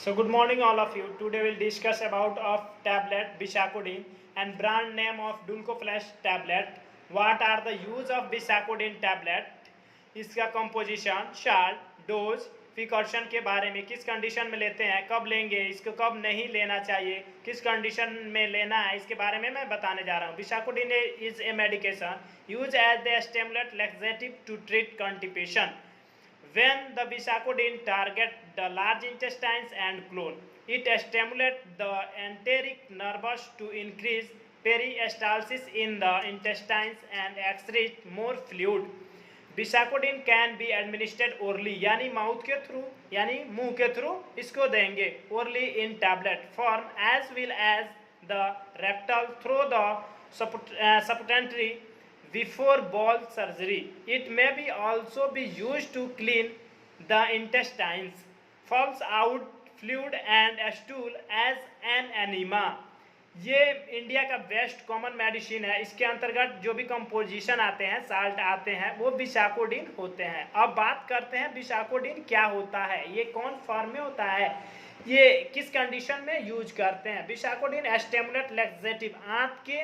So good morning all of you. Today we'll discuss about of tablet Bisacodin and brand name of Dulcoflash tablet. What are the use of Bisacodin tablet? इसका composition, salt, dose, precaution के बारे में किस condition में लेते हैं, कब लेंगे, इसको कब नहीं लेना चाहिए, किस कंडीशन में लेना है, इसके बारे में मैं बताने जा रहा हूँ. Bisacodin is a medication used as the stimulant laxative to treat constipation. When the Bisacodin target the large intestines and colon, it stimulates the enteric nervus to increase peristalsis in the intestines and excrete more fluid. Bisacodin can be administered orally, यानी mouth के through यानी मुंह के through इसको देंगे orally in tablet form as well as the rectal through the supplementary before bowel surgery. It may be also be used to clean the intestines, falls out fluid and stool as an enema. ये India का best common medicine है. इसके अंतर्गत जो भी composition आते हैं, salt आते हैं, वो बिसाकोडिन होते हैं. अब बात करते हैं बिसाकोडिन क्या होता है, ये कौन फॉर्म में होता है, ये किस कंडीशन में यूज करते हैं. बिसाकोडिन स्टिमुलेट लैक्सेटिव, आंत के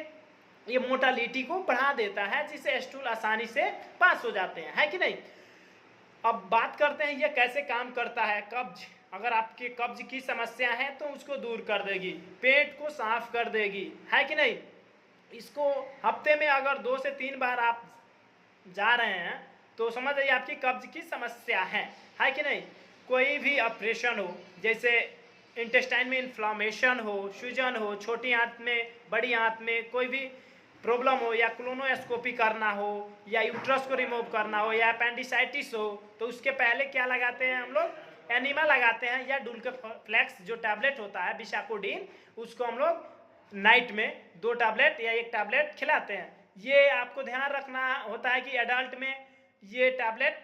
ये मोटालिटी को बढ़ा देता है जिससे स्टूल आसानी से पास हो जाते हैं, है कि नहीं. अब बात करते हैं ये कैसे काम करता है. कब्ज, अगर आपके कब्ज की समस्या है तो उसको दूर कर देगी, पेट को साफ कर देगी, है कि नहीं. इसको हफ्ते में अगर 2 से 3 बार आप जा रहे हैं तो समझ जाइए आपकी कब्ज की समस्या है कि नहीं. कोई भी ऑपरेशन हो, जैसे इंटेस्टाइन में इन्फ्लामेशन हो, सूजन हो, छोटी आंत में, बड़ी आंत में कोई भी प्रॉब्लम हो, या क्लोनोस्कोपी करना हो, या यूट्रस को रिमूव करना हो, या अपेंडिसाइटिस हो, तो उसके पहले क्या लगाते हैं हम लोग, एनिमा लगाते हैं, या डुल्कोफ्लेक्स जो टैबलेट होता है बिसाकोडिन, उसको हम लोग नाइट में 2 टैबलेट या 1 टैबलेट खिलाते हैं. ये आपको ध्यान रखना होता है कि एडल्ट में ये टैबलेट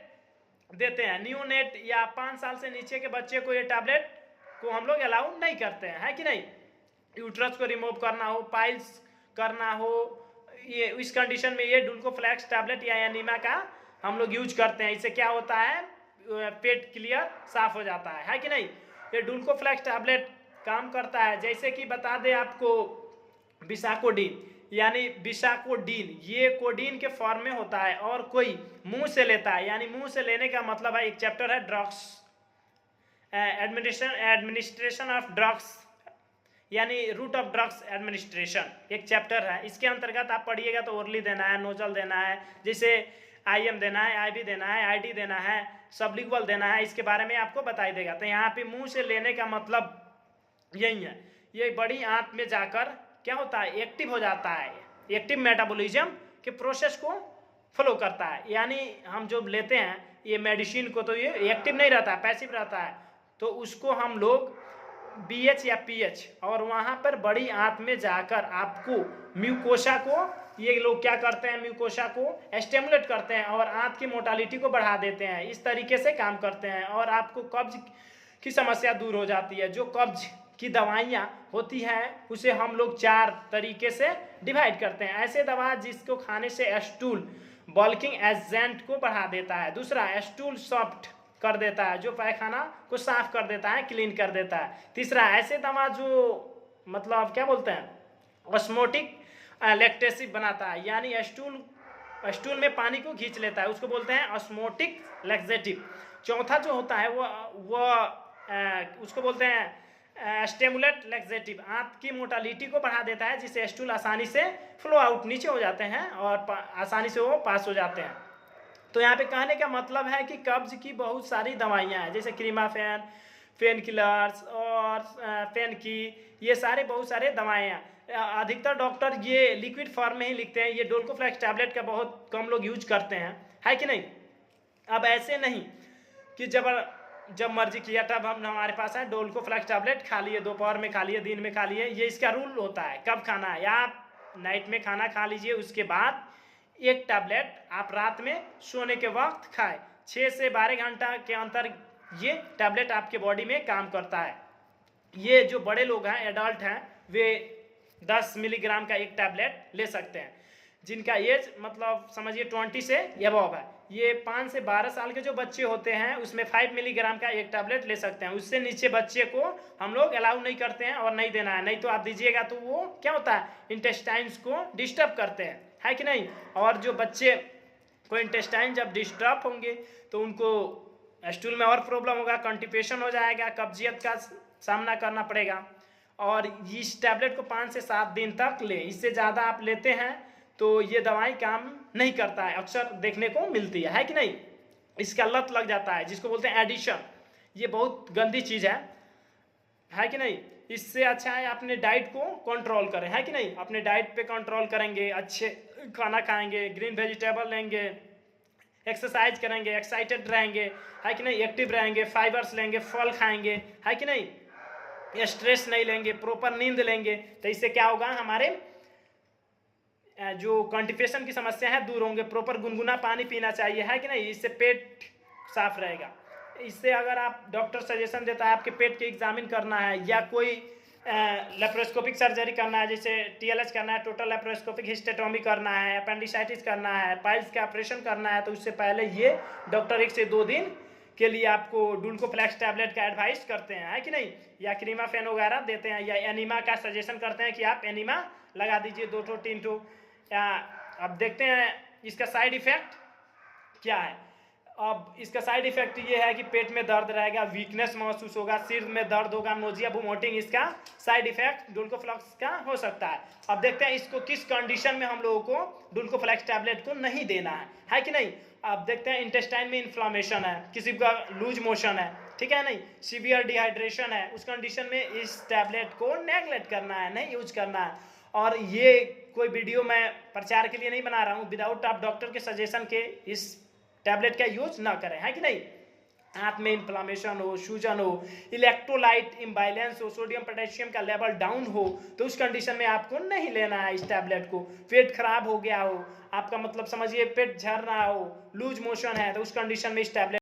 देते हैं. न्यूनेट या 5 साल से नीचे के बच्चे को ये टैबलेट को हम लोग अलाउ नहीं करते हैं, है कि नहीं. यूट्रस को रिमूव करना हो, पाइल्स करना हो, ये इस कंडीशन में ये डुल्कोफ्लेक्स टैबलेट या एनीमा का हम लोग यूज करते हैं. इससे क्या होता है, पेट क्लियर साफ हो जाता है कि नहीं. ये डुल्कोफ्लेक्स टैबलेट काम करता है, जैसे कि बता दें आपको, बिसाकोडिन यानी बिसाकोडिन ये कोडिन के फॉर्म में होता है, और कोई मुंह से लेता है, यानी मुंह से लेने का मतलब है, एक चैप्टर है ड्रग्स, एडमिनिस्ट्रेशन ऑफ ड्रग्स यानी रूट ऑफ ड्रग्स एडमिनिस्ट्रेशन, एक चैप्टर है. इसके अंतर्गत आप पढ़िएगा तो ओरली देना है, नोजल देना है, जैसे आईएम देना है, आईवी देना है, आईडी देना है, सबलिंगुअल देना है, इसके बारे में आपको बताई देगा. तो यहाँ पे मुंह से लेने का मतलब यही है. ये बड़ी आंत में जाकर क्या होता है, एक्टिव हो जाता है, एक्टिव मेटाबॉलिज्म के प्रोसेस को फॉलो करता है. यानी हम जो लेते हैं ये मेडिसिन को, तो ये एक्टिव नहीं रहता है, पैसिव रहता है. तो उसको हम लोग BH या PH, और वहाँ पर बड़ी आंत में जाकर आपको म्यूकोसा को, ये लोग क्या करते हैं, म्यूकोसा को स्टिमुलेट करते हैं और आंत की मोटालिटी को बढ़ा देते हैं. इस तरीके से काम करते हैं और आपको कब्ज की समस्या दूर हो जाती है. जो कब्ज की दवाइयाँ होती हैं उसे हम लोग 4 तरीके से डिवाइड करते हैं. ऐसे दवा जिसको खाने से स्टूल बल्किंग एजेंट को बढ़ा देता है. दूसरा, स्टूल सॉफ्ट कर देता है, जो पैखाना को साफ कर देता है, क्लीन कर देता है. तीसरा, ऐसे दवा जो मतलब क्या बोलते हैं, ऑस्मोटिक लैक्टेसिव बनाता है, यानी स्टूल में पानी को खींच लेता है, उसको बोलते हैं ऑस्मोटिक लैक्सेटिव. चौथा जो होता है वो उसको बोलते हैं स्टिमुलेट लैक्सेटिव, आंत की मोटालिटी को बढ़ा देता है, जिससे स्टूल आसानी से फ्लो आउट नीचे हो जाते हैं और आसानी से वो पास हो जाते हैं. तो यहाँ पे कहने का मतलब है कि कब्ज की बहुत सारी दवाइयाँ हैं, जैसे क्रीमाफेन, पेन किलर्स और पेन की, ये सारे बहुत सारे दवाइयाँ. अधिकतर डॉक्टर ये लिक्विड फॉर्म में ही लिखते हैं. ये डोल्कोफ्लेक्स टैबलेट का बहुत कम लोग यूज करते हैं, है कि नहीं. अब ऐसे नहीं कि जब मर्जी किया तब हम हमारे पास है डोल्कोफ्लेक्स टैबलेट खा लिए, दोपहर में खा लिए, दिन में खा लिए. ये इसका रूल होता है कब खाना है. या आप नाइट में खाना खा लीजिए, उसके बाद 1 टैबलेट आप रात में सोने के वक्त खाएं. 6 से 12 घंटा के अंतर ये टैबलेट आपके बॉडी में काम करता है. ये जो बड़े लोग हैं, एडल्ट हैं, वे 10 मिलीग्राम का 1 टैबलेट ले सकते हैं. जिनका एज मतलब समझिए 20 से अबव है, ये 5 से 12 साल के जो बच्चे होते हैं उसमें 5 मिलीग्राम का एक टैबलेट ले सकते हैं। उससे नीचे बच्चे को हम लोग अलाउ नहीं करते हैं और नहीं देना है, नहीं तो आप दीजिएगा तो वो क्या होता है, इंटेस्टाइन्स को डिस्टर्ब करते हैं, है कि नहीं। और जो बच्चे को इंटेस्टाइन जब डिस्टर्ब होंगे तो उनको स्टूल में और प्रॉब्लम होगा, कॉन्स्टिपेशन हो जाएगा, कब्जियत का सामना करना पड़ेगा। और इस टैबलेट को 5 से 7 दिन तक लें, इससे ज़्यादा आप लेते हैं तो ये दवाई काम नहीं करता है, अक्सर देखने को मिलती है कि नहीं। इसका लत लग जाता है जिसको बोलते हैं एडिशन, ये बहुत गंदी चीज़ है कि नहीं। इससे अच्छा है अपने डाइट को कंट्रोल करें, है कि नहीं। अपने डाइट पे कंट्रोल करेंगे, अच्छे खाना खाएंगे, ग्रीन वेजिटेबल लेंगे, एक्सरसाइज करेंगे, एक्साइटेड रहेंगे, है कि नहीं, एक्टिव रहेंगे, फाइबर्स लेंगे, फल खाएंगे, है कि नहीं, स्ट्रेस नहीं लेंगे, प्रॉपर नींद लेंगे, तो इससे क्या होगा, हमारे जो कॉन्स्टिपेशन की समस्या है दूर होंगे। प्रॉपर गुनगुना पानी पीना चाहिए, है कि नहीं, इससे पेट साफ रहेगा। इससे अगर आप डॉक्टर सजेशन देता है आपके पेट के एग्जामिन करना है या कोई लेप्रोस्कोपिक सर्जरी करना है, जैसे TLH करना है, टोटल लेप्रोस्कोपिक हिस्टेटोमी करना है, अपेंडिसाइटिस करना है, पाइल्स का ऑपरेशन करना है, तो उससे पहले ये डॉक्टर 1 से 2 दिन के लिए आपको डुल्कोफ्लेक्स टैबलेट का एडवाइस करते हैं, है कि नहीं, या क्रीमाफेन वगैरह देते हैं, या एनीमा का सजेशन करते हैं कि आप एनीमा लगा दीजिए 2 ठो 3 ठो। अब देखते हैं इसका साइड इफेक्ट क्या है। अब इसका साइड इफेक्ट ये है कि पेट में दर्द रहेगा, वीकनेस महसूस होगा, सिर में दर्द होगा, नोजिया, वोमिटिंग, इसका साइड इफेक्ट डुल्कोफ्लेक्स का हो सकता है। अब देखते हैं इसको किस कंडीशन में हम लोगों को डुल्कोफ्लेक्स टैबलेट को नहीं देना है कि नहीं। अब देखते हैं इंटेस्टाइन में इन्फ्लामेशन है, किसी का लूज मोशन है, ठीक है नहीं, सीवियर डिहाइड्रेशन है, उस कंडीशन में इस टैबलेट को नेग्लेक्ट करना है, नहीं यूज करना है। और ये कोई वीडियो मैं प्रचार के लिए नहीं बना रहा हूँ, विदाउट आप डॉक्टर के सजेशन के इस टैबलेट का यूज ना करें, है कि नहीं। हाथ में इन्फ्लामेशन हो, सूजन हो, इलेक्ट्रोलाइट इम्बैलेंस हो, सोडियम पोटेशियम का लेवल डाउन हो, तो उस कंडीशन में आपको नहीं लेना है इस टैबलेट को। पेट खराब हो गया हो, आपका मतलब समझिए पेट झड़ रहा हो, लूज मोशन है, तो उस कंडीशन में इस टैबलेट